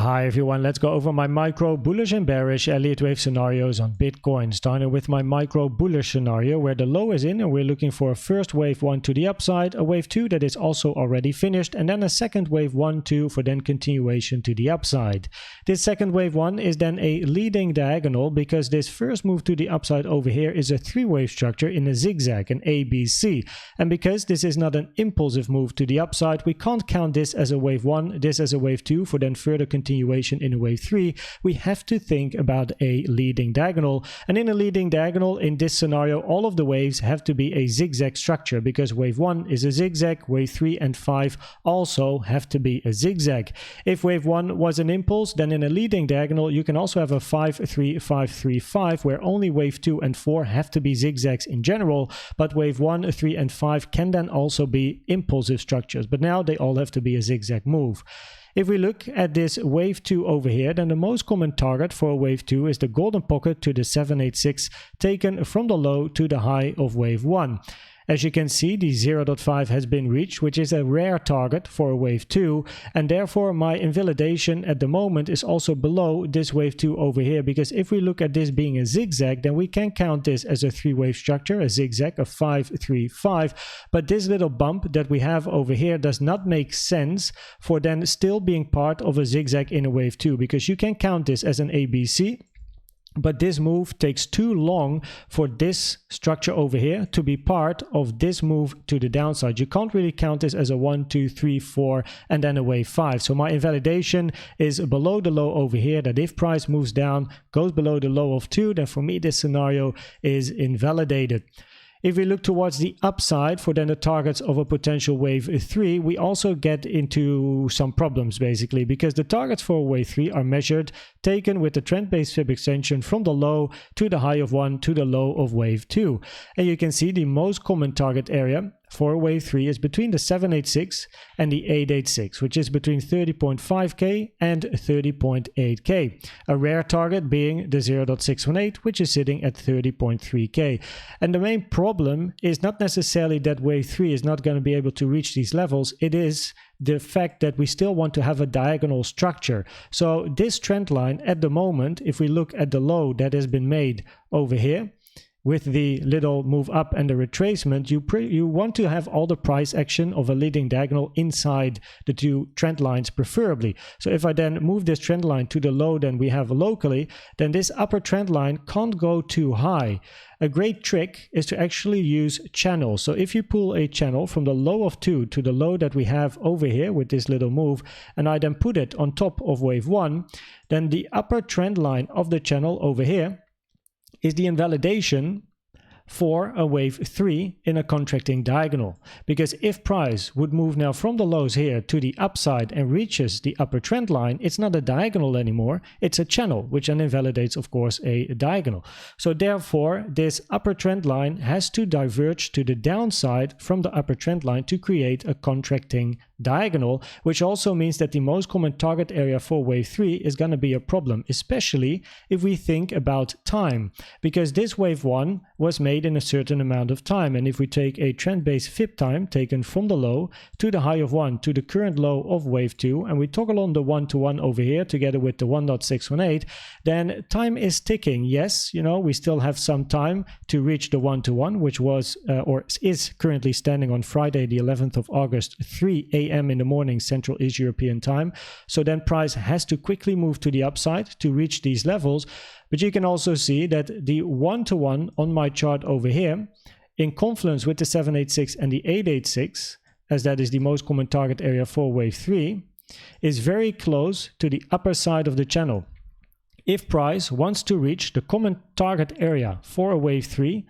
Hi everyone, let's go over my micro, bullish and bearish Elliott Wave scenarios on Bitcoin. Starting with my micro bullish scenario where the low is in and we're looking for a first wave 1 to the upside, a wave 2 that is also already finished, and then a second wave 1, 2 for then continuation to the upside. This second wave 1 is then a leading diagonal because this first move to the upside over here is a three-wave structure in a zigzag, an ABC. And because this is not an impulsive move to the upside, we can't count this as a wave 1, this as a wave 2 for then further continuation in a wave 3. We have to think about a leading diagonal, and in a leading diagonal in this scenario all of the waves have to be a zigzag structure because wave 1 is a zigzag, wave 3 and 5 also have to be a zigzag. If wave 1 was an impulse, then in a leading diagonal you can also have a 5 3 5 3 5 where only wave 2 and 4 have to be zigzags in general, but wave 1 3 and 5 can then also be impulsive structures, but now they all have to be a zigzag move. If we look at this wave 2 over here, then the most common target for a wave 2 is the golden pocket to the 786 taken from the low to the high of wave 1. As you can see, the 0.5 has been reached, which is a rare target for a wave 2, and therefore my invalidation at the moment is also below this wave 2 over here, because if we look at this being a zigzag, then we can count this as a three-wave structure, a zigzag of 5 3 5, but this little bump that we have over here does not make sense for then still being part of a zigzag in a wave 2, because you can count this as an ABC. But this move takes too long for this structure over here to be part of this move to the downside. You can't really count this as a 1, 2, 3, 4 and then a wave 5. So my invalidation is below the low over here, that if price moves down, goes below the low of 2, then for me this scenario is invalidated. If we look towards the upside for then the targets of a potential wave 3, we also get into some problems basically, because the targets for wave 3 are measured, taken with the trend-based fib extension from the low to the high of 1 to the low of wave 2. And you can see the most common target area for wave 3 is between the 786 and the 886, which is between 30.5k and 30.8k. A rare target being the 0.618, which is sitting at 30.3k. And the main problem is not necessarily that wave 3 is not going to be able to reach these levels, it is the fact that we still want to have a diagonal structure. So this trend line at the moment, if we look at the low that has been made over here, with the little move up and the retracement, you want to have all the price action of a leading diagonal inside the two trend lines preferably. So if I then move this trend line to the low than we have locally, then this upper trend line can't go too high. A great trick is to actually use channels. So if you pull a channel from the low of 2 to the low that we have over here with this little move, and I then put it on top of wave 1, then the upper trend line of the channel over here is the invalidation for a wave 3 in a contracting diagonal. Because if price would move now from the lows here to the upside and reaches the upper trend line, it's not a diagonal anymore, it's a channel, which then invalidates of course a diagonal. So therefore this upper trend line has to diverge to the downside from the upper trend line to create a contracting diagonal, which also means that the most common target area for wave 3 is going to be a problem, especially if we think about time, because this wave 1 was made in a certain amount of time, and if we take a trend-based fib time taken from the low to the high of 1 to the current low of wave 2, and we toggle on the 1-to-1 over here together with the 1.618, then time is ticking. Yes, you know, we still have some time to reach the 1-to-1, which was or is currently standing on Friday the 11th of August 3 a.m. in the morning Central East European time. So then price has to quickly move to the upside to reach these levels. But you can also see that the 1-to-1 on my chart over here in confluence with the 786 and the 886, as that is the most common target area for wave 3, is very close to the upper side of the channel. If price wants to reach the common target area for a wave 3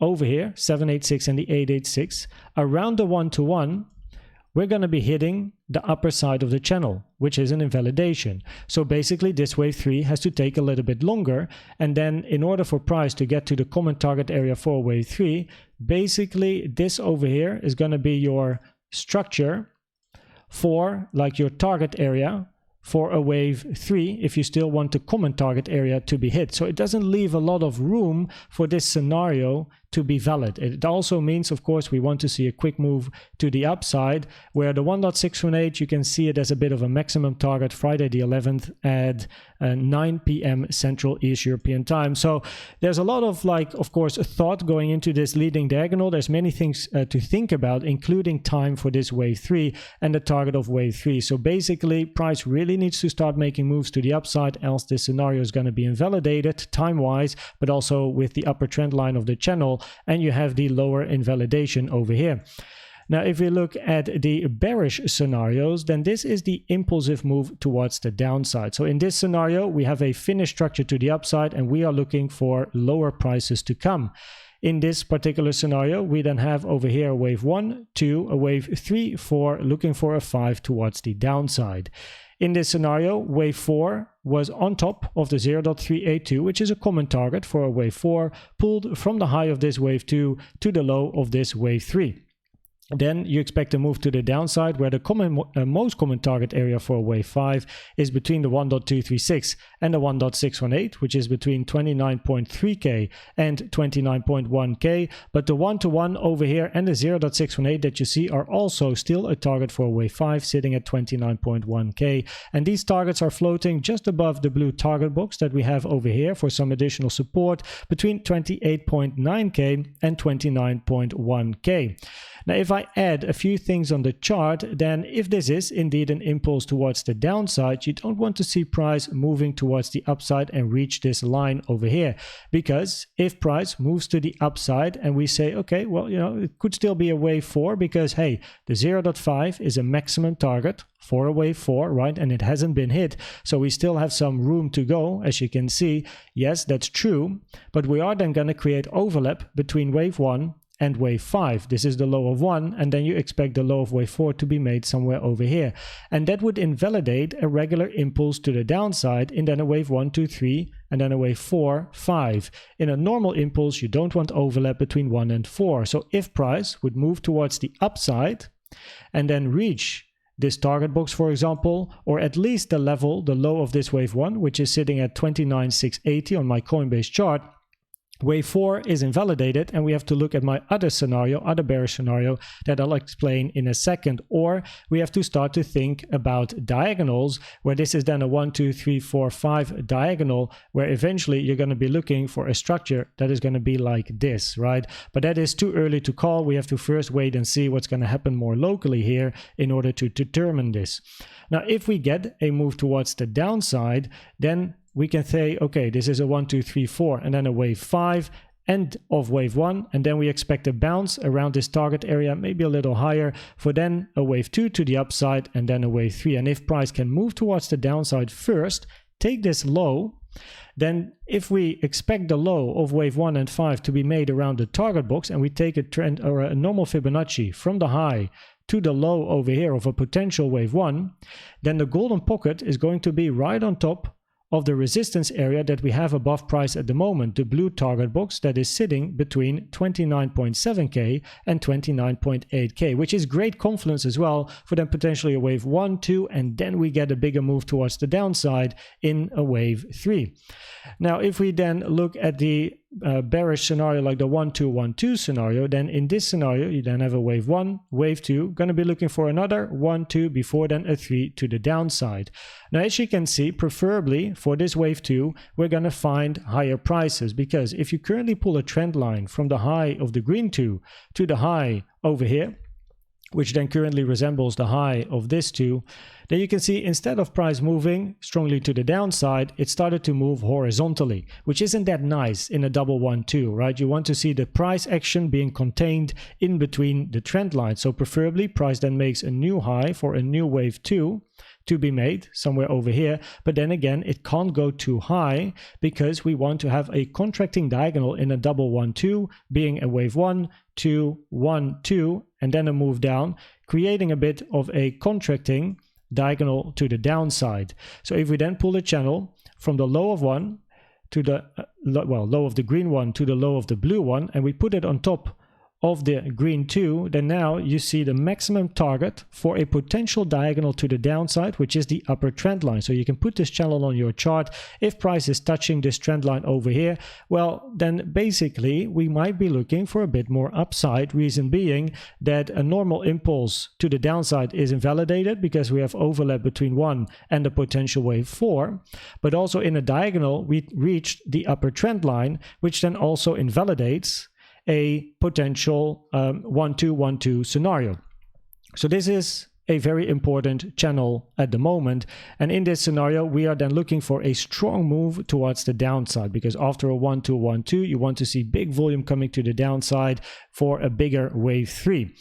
over here, 786 and the 886, around the 1-to-1, we're going to be hitting the upper side of the channel, which is an invalidation. So basically this wave 3 has to take a little bit longer, and then in order for price to get to the common target area for wave 3, basically this over here is going to be your structure for like your target area for a wave 3 if you still want the common target area to be hit. So it doesn't leave a lot of room for this scenario to be valid. It also means, of course, we want to see a quick move to the upside, where the 1.618, you can see it as a bit of a maximum target Friday the 11th at 9 p.m. Central East European time. So there's a lot of, like, of course, thought going into this leading diagonal. There's many things to think about, including time for this wave 3 and the target of wave 3. So basically, price really needs to start making moves to the upside, else this scenario is going to be invalidated time-wise, but also with the upper trend line of the channel, and you have the lower invalidation over here. Now, if we look at the bearish scenarios, then this is the impulsive move towards the downside. So in this scenario, we have a finished structure to the upside, and we are looking for lower prices to come. In this particular scenario, we then have over here a wave 1, 2, a wave 3, 4, looking for a 5 towards the downside. In this scenario, wave 4 was on top of the 0.382, which is a common target for a wave 4, pulled from the high of this wave 2 to the low of this wave 3. Then you expect a move to the downside, where the most common target area for wave 5 is between the 1.236 and the 1.618, which is between 29.3k and 29.1k. But the 1-to-1 over here and the 0.618 that you see are also still a target for wave 5, sitting at 29.1k. And these targets are floating just above the blue target box that we have over here for some additional support between 28.9k and 29.1k. Now, if I add a few things on the chart, then if this is indeed an impulse towards the downside, you don't want to see price moving towards the upside and reach this line over here. Because if price moves to the upside and we say, okay, well, you know, it could still be a wave 4 because, hey, the 0.5 is a maximum target for a wave 4, right? And it hasn't been hit. So we still have some room to go, as you can see. Yes, that's true. But we are then going to create overlap between wave 1 and wave 5. This is the low of 1, and then you expect the low of wave 4 to be made somewhere over here. And that would invalidate a regular impulse to the downside in then a wave 1, 2, 3, and then a wave 4, 5. In a normal impulse, you don't want overlap between 1 and 4. So if price would move towards the upside and then reach this target box, for example, or at least the level, the low of this wave 1, which is sitting at 29,680 on my Coinbase chart, wave 4 is invalidated, and we have to look at my other scenario, other bearish scenario that I'll explain in a second. Or we have to start to think about diagonals, where this is then a 1, 2, 3, 4, 5 diagonal, where eventually you're going to be looking for a structure that is going to be like this, right? But that is too early to call. We have to first wait and see what's going to happen more locally here in order to determine this. Now, if we get a move towards the downside, then we can say, okay, this is a 1, 2, 3, 4, and then a wave 5, end of wave 1, and then we expect a bounce around this target area, maybe a little higher, for then a wave 2 to the upside, and then a wave 3. And if price can move towards the downside first, take this low, then if we expect the low of wave 1 and 5 to be made around the target box, and we take a trend or a normal Fibonacci from the high to the low over here of a potential wave 1, then the golden pocket is going to be right on top of the resistance area that we have above price at the moment, the blue target box that is sitting between 29.7k and 29.8k, which is great confluence as well for then potentially a wave 1, 2, and then we get a bigger move towards the downside in a wave 3. Now, if we then look at the bearish scenario like the 1, 2, 1, 2 scenario, then in this scenario you then have a wave 1, wave 2, going to be looking for another 1, 2 before then a 3 to the downside. Now, as you can see, preferably for this wave 2 we're going to find higher prices, because if you currently pull a trend line from the high of the green 2 to the high over here, which then currently resembles the high of this 2, then you can see instead of price moving strongly to the downside, it started to move horizontally, which isn't that nice in a double 1-2, right? You want to see the price action being contained in between the trend lines. So preferably price then makes a new high for a new wave 2 to be made somewhere over here, but then again it can't go too high because we want to have a contracting diagonal in a double 1-2 being a wave 1, 2, 1, 2, and then a move down, creating a bit of a contracting diagonal to the downside. So if we then pull a channel from the low of 1 to the low of the green one to the low of the blue one, and we put it on top of the green 2, then now you see the maximum target for a potential diagonal to the downside, which is the upper trend line. So you can put this channel on your chart. If price is touching this trend line over here, well, then basically we might be looking for a bit more upside. Reason being that a normal impulse to the downside is invalidated because we have overlap between 1 and the potential wave 4. But also in a diagonal, we reached the upper trend line, which then also invalidates a potential 1-2-1-2 scenario. So this is a very important channel at the moment, and in this scenario we are then looking for a strong move towards the downside, because after a 1-2-1-2 you want to see big volume coming to the downside for a bigger wave 3.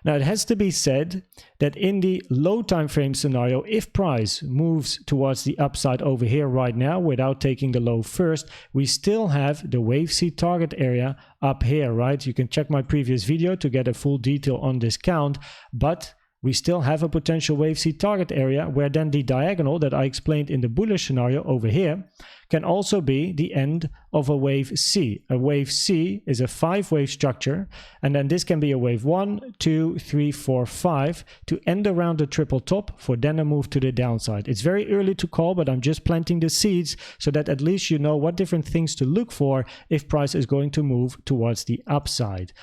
Now it has to be said that in the low time frame scenario, if price moves towards the upside over here right now without taking the low first, we still have the wave C target area up here, right? You can check my previous video to get a full detail on this count, but we still have a potential wave C target area where then the diagonal that I explained in the bullish scenario over here can also be the end of a wave C. A wave C is a 5-wave structure, and then this can be a wave 1, 2, 3, 4, 5 to end around the triple top for then a move to the downside. It's very early to call, but I'm just planting the seeds so that at least you know what different things to look for if price is going to move towards the upside.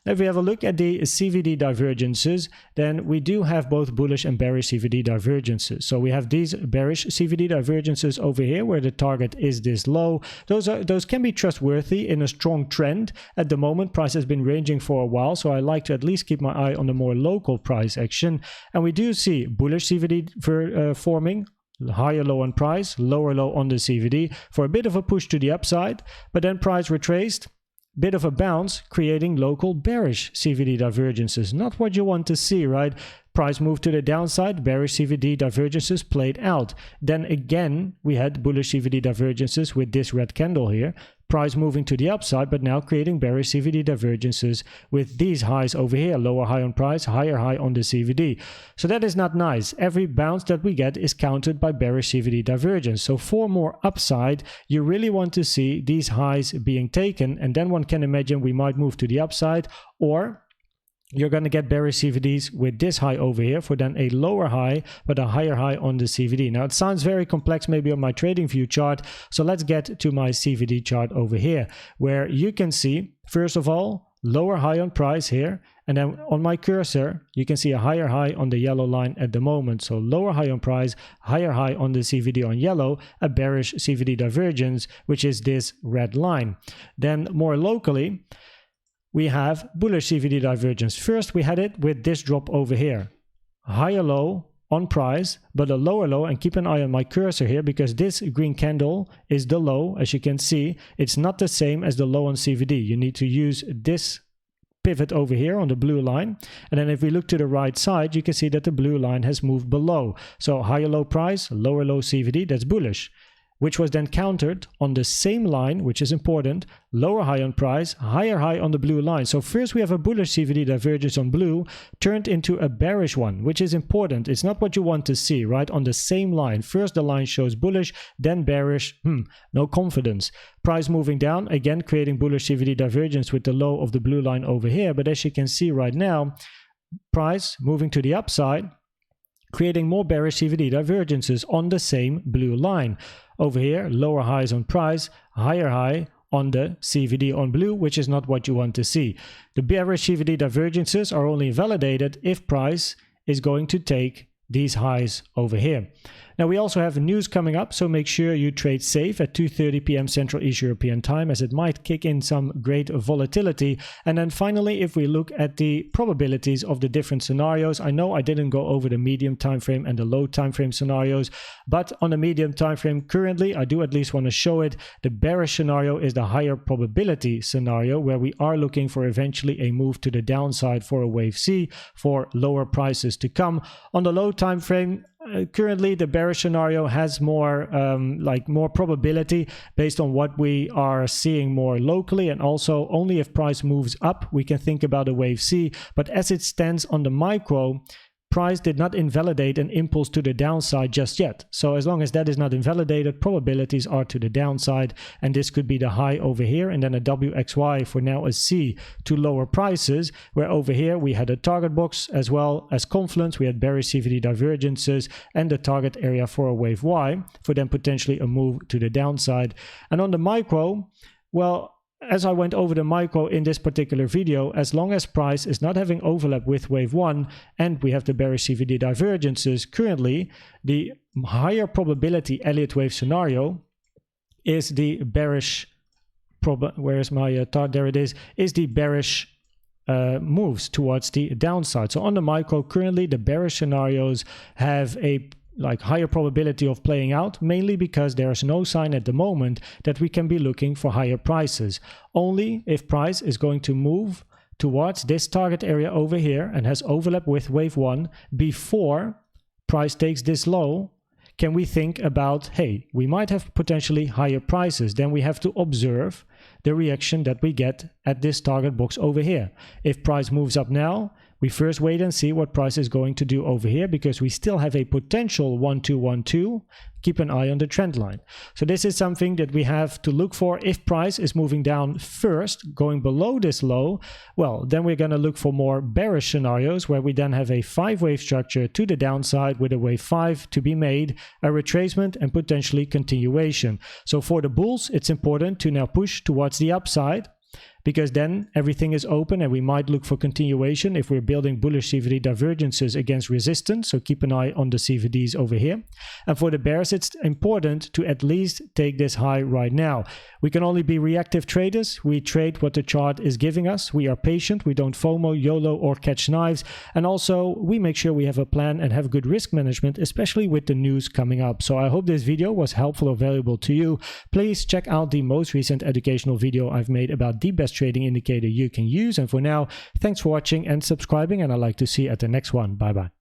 If we have a look at the CVD divergences, then we do have both bullish and bearish CVD divergences. So we have these bearish CVD divergences over here where the target is this low. Those can be trustworthy in a strong trend. At the moment, price has been ranging for a while, so I like to at least keep my eye on the more local price action. And we do see bullish CVD forming. Higher low on price, lower low on the CVD for a bit of a push to the upside, but then price retraced. Bit of a bounce, creating local bearish CVD divergences. Not what you want to see, right? Price moved to the downside, bearish CVD divergences played out. Then again, we had bullish CVD divergences with this red candle here. Price moving to the upside, but now creating bearish CVD divergences with these highs over here. Lower high on price, higher high on the CVD. So that is not nice. Every bounce that we get is countered by bearish CVD divergence. So for more upside, you really want to see these highs being taken, and then one can imagine we might move to the upside, or you're going to get bearish CVDs with this high over here for then a lower high but a higher high on the CVD. Now it sounds very complex maybe on my trading view chart, so let's get to my CVD chart over here where you can see first of all lower high on price here, and then on my cursor you can see a higher high on the yellow line at the moment. So lower high on price, higher high on the CVD on yellow, a bearish CVD divergence, which is this red line. Then more locally we have bullish CVD divergence. First we had it with this drop over here. Higher low on price, but a lower low, and keep an eye on my cursor here because this green candle is the low. As you can see, it's not the same as the low on CVD. You need to use this pivot over here on the blue line, and then if we look to the right side, you can see that the blue line has moved below. So higher low price, lower low CVD, that's bullish, which was then countered on the same line, which is important, lower high on price, higher high on the blue line. So first we have a bullish CVD divergence on blue turned into a bearish one, which is important. It's not what you want to see, right? On the same line. First the line shows bullish, then bearish, no confidence. Price moving down, again creating bullish CVD divergence with the low of the blue line over here. But as you can see right now, price moving to the upside, creating more bearish CVD divergences on the same blue line. Over here, lower highs on price, higher high on the CVD on blue, which is not what you want to see. The bearish CVD divergences are only validated if price is going to take these highs over here. Now we also have news coming up, so make sure you trade safe at 2:30 p.m. Central East European time, as it might kick in some great volatility. And then finally, if we look at the probabilities of the different scenarios, I know I didn't go over the medium time frame and the low time frame scenarios, but on the medium time frame currently, I do at least want to show it. The bearish scenario is the higher probability scenario, where we are looking for eventually a move to the downside for a wave C, for lower prices to come. On the low time frame, currently the bearish scenario has more probability based on what we are seeing more locally, and also only if price moves up we can think about a wave C. But as it stands on the micro, price did not invalidate an impulse to the downside just yet. So as long as that is not invalidated, probabilities are to the downside, and this could be the high over here, and then a WXY for now a C to lower prices, where over here we had a target box as well as confluence, we had bearish CVD divergences and the target area for a wave Y for then potentially a move to the downside. And on the micro, well, as I went over the micro in this particular video, as long as price is not having overlap with wave 1 and we have the bearish CVD divergences, currently the higher probability Elliott Wave scenario is the bearish, where's my there it is the bearish moves towards the downside. So on the micro, currently the bearish scenarios have a higher probability of playing out, mainly because there's no sign at the moment that we can be looking for higher prices. Only if price is going to move towards this target area over here and has overlap with wave 1 before price takes this low, can we think about, hey, we might have potentially higher prices. Then we have to observe the reaction that we get at this target box over here. If price moves up now, we first wait and see what price is going to do over here, because we still have a potential 1-2-1-2. Keep an eye on the trend line. So this is something that we have to look for. If price is moving down first, going below this low, well, then we're going to look for more bearish scenarios where we then have a 5-wave structure to the downside with a wave 5 to be made, a retracement and potentially continuation. So for the bulls, it's important to now push towards the upside, because then everything is open and we might look for continuation if we're building bullish CVD divergences against resistance. So keep an eye on the CVDs over here. And for the bears, it's important to at least take this high right now. We can only be reactive traders. We trade what the chart is giving us. We are patient. We don't FOMO, YOLO, or catch knives. And also we make sure we have a plan and have good risk management, especially with the news coming up. So I hope this video was helpful or valuable to you. Please check out the most recent educational video I've made about the best trading indicator you can use. And for now, thanks for watching and subscribing, and I'd like to see you at the next one. Bye bye.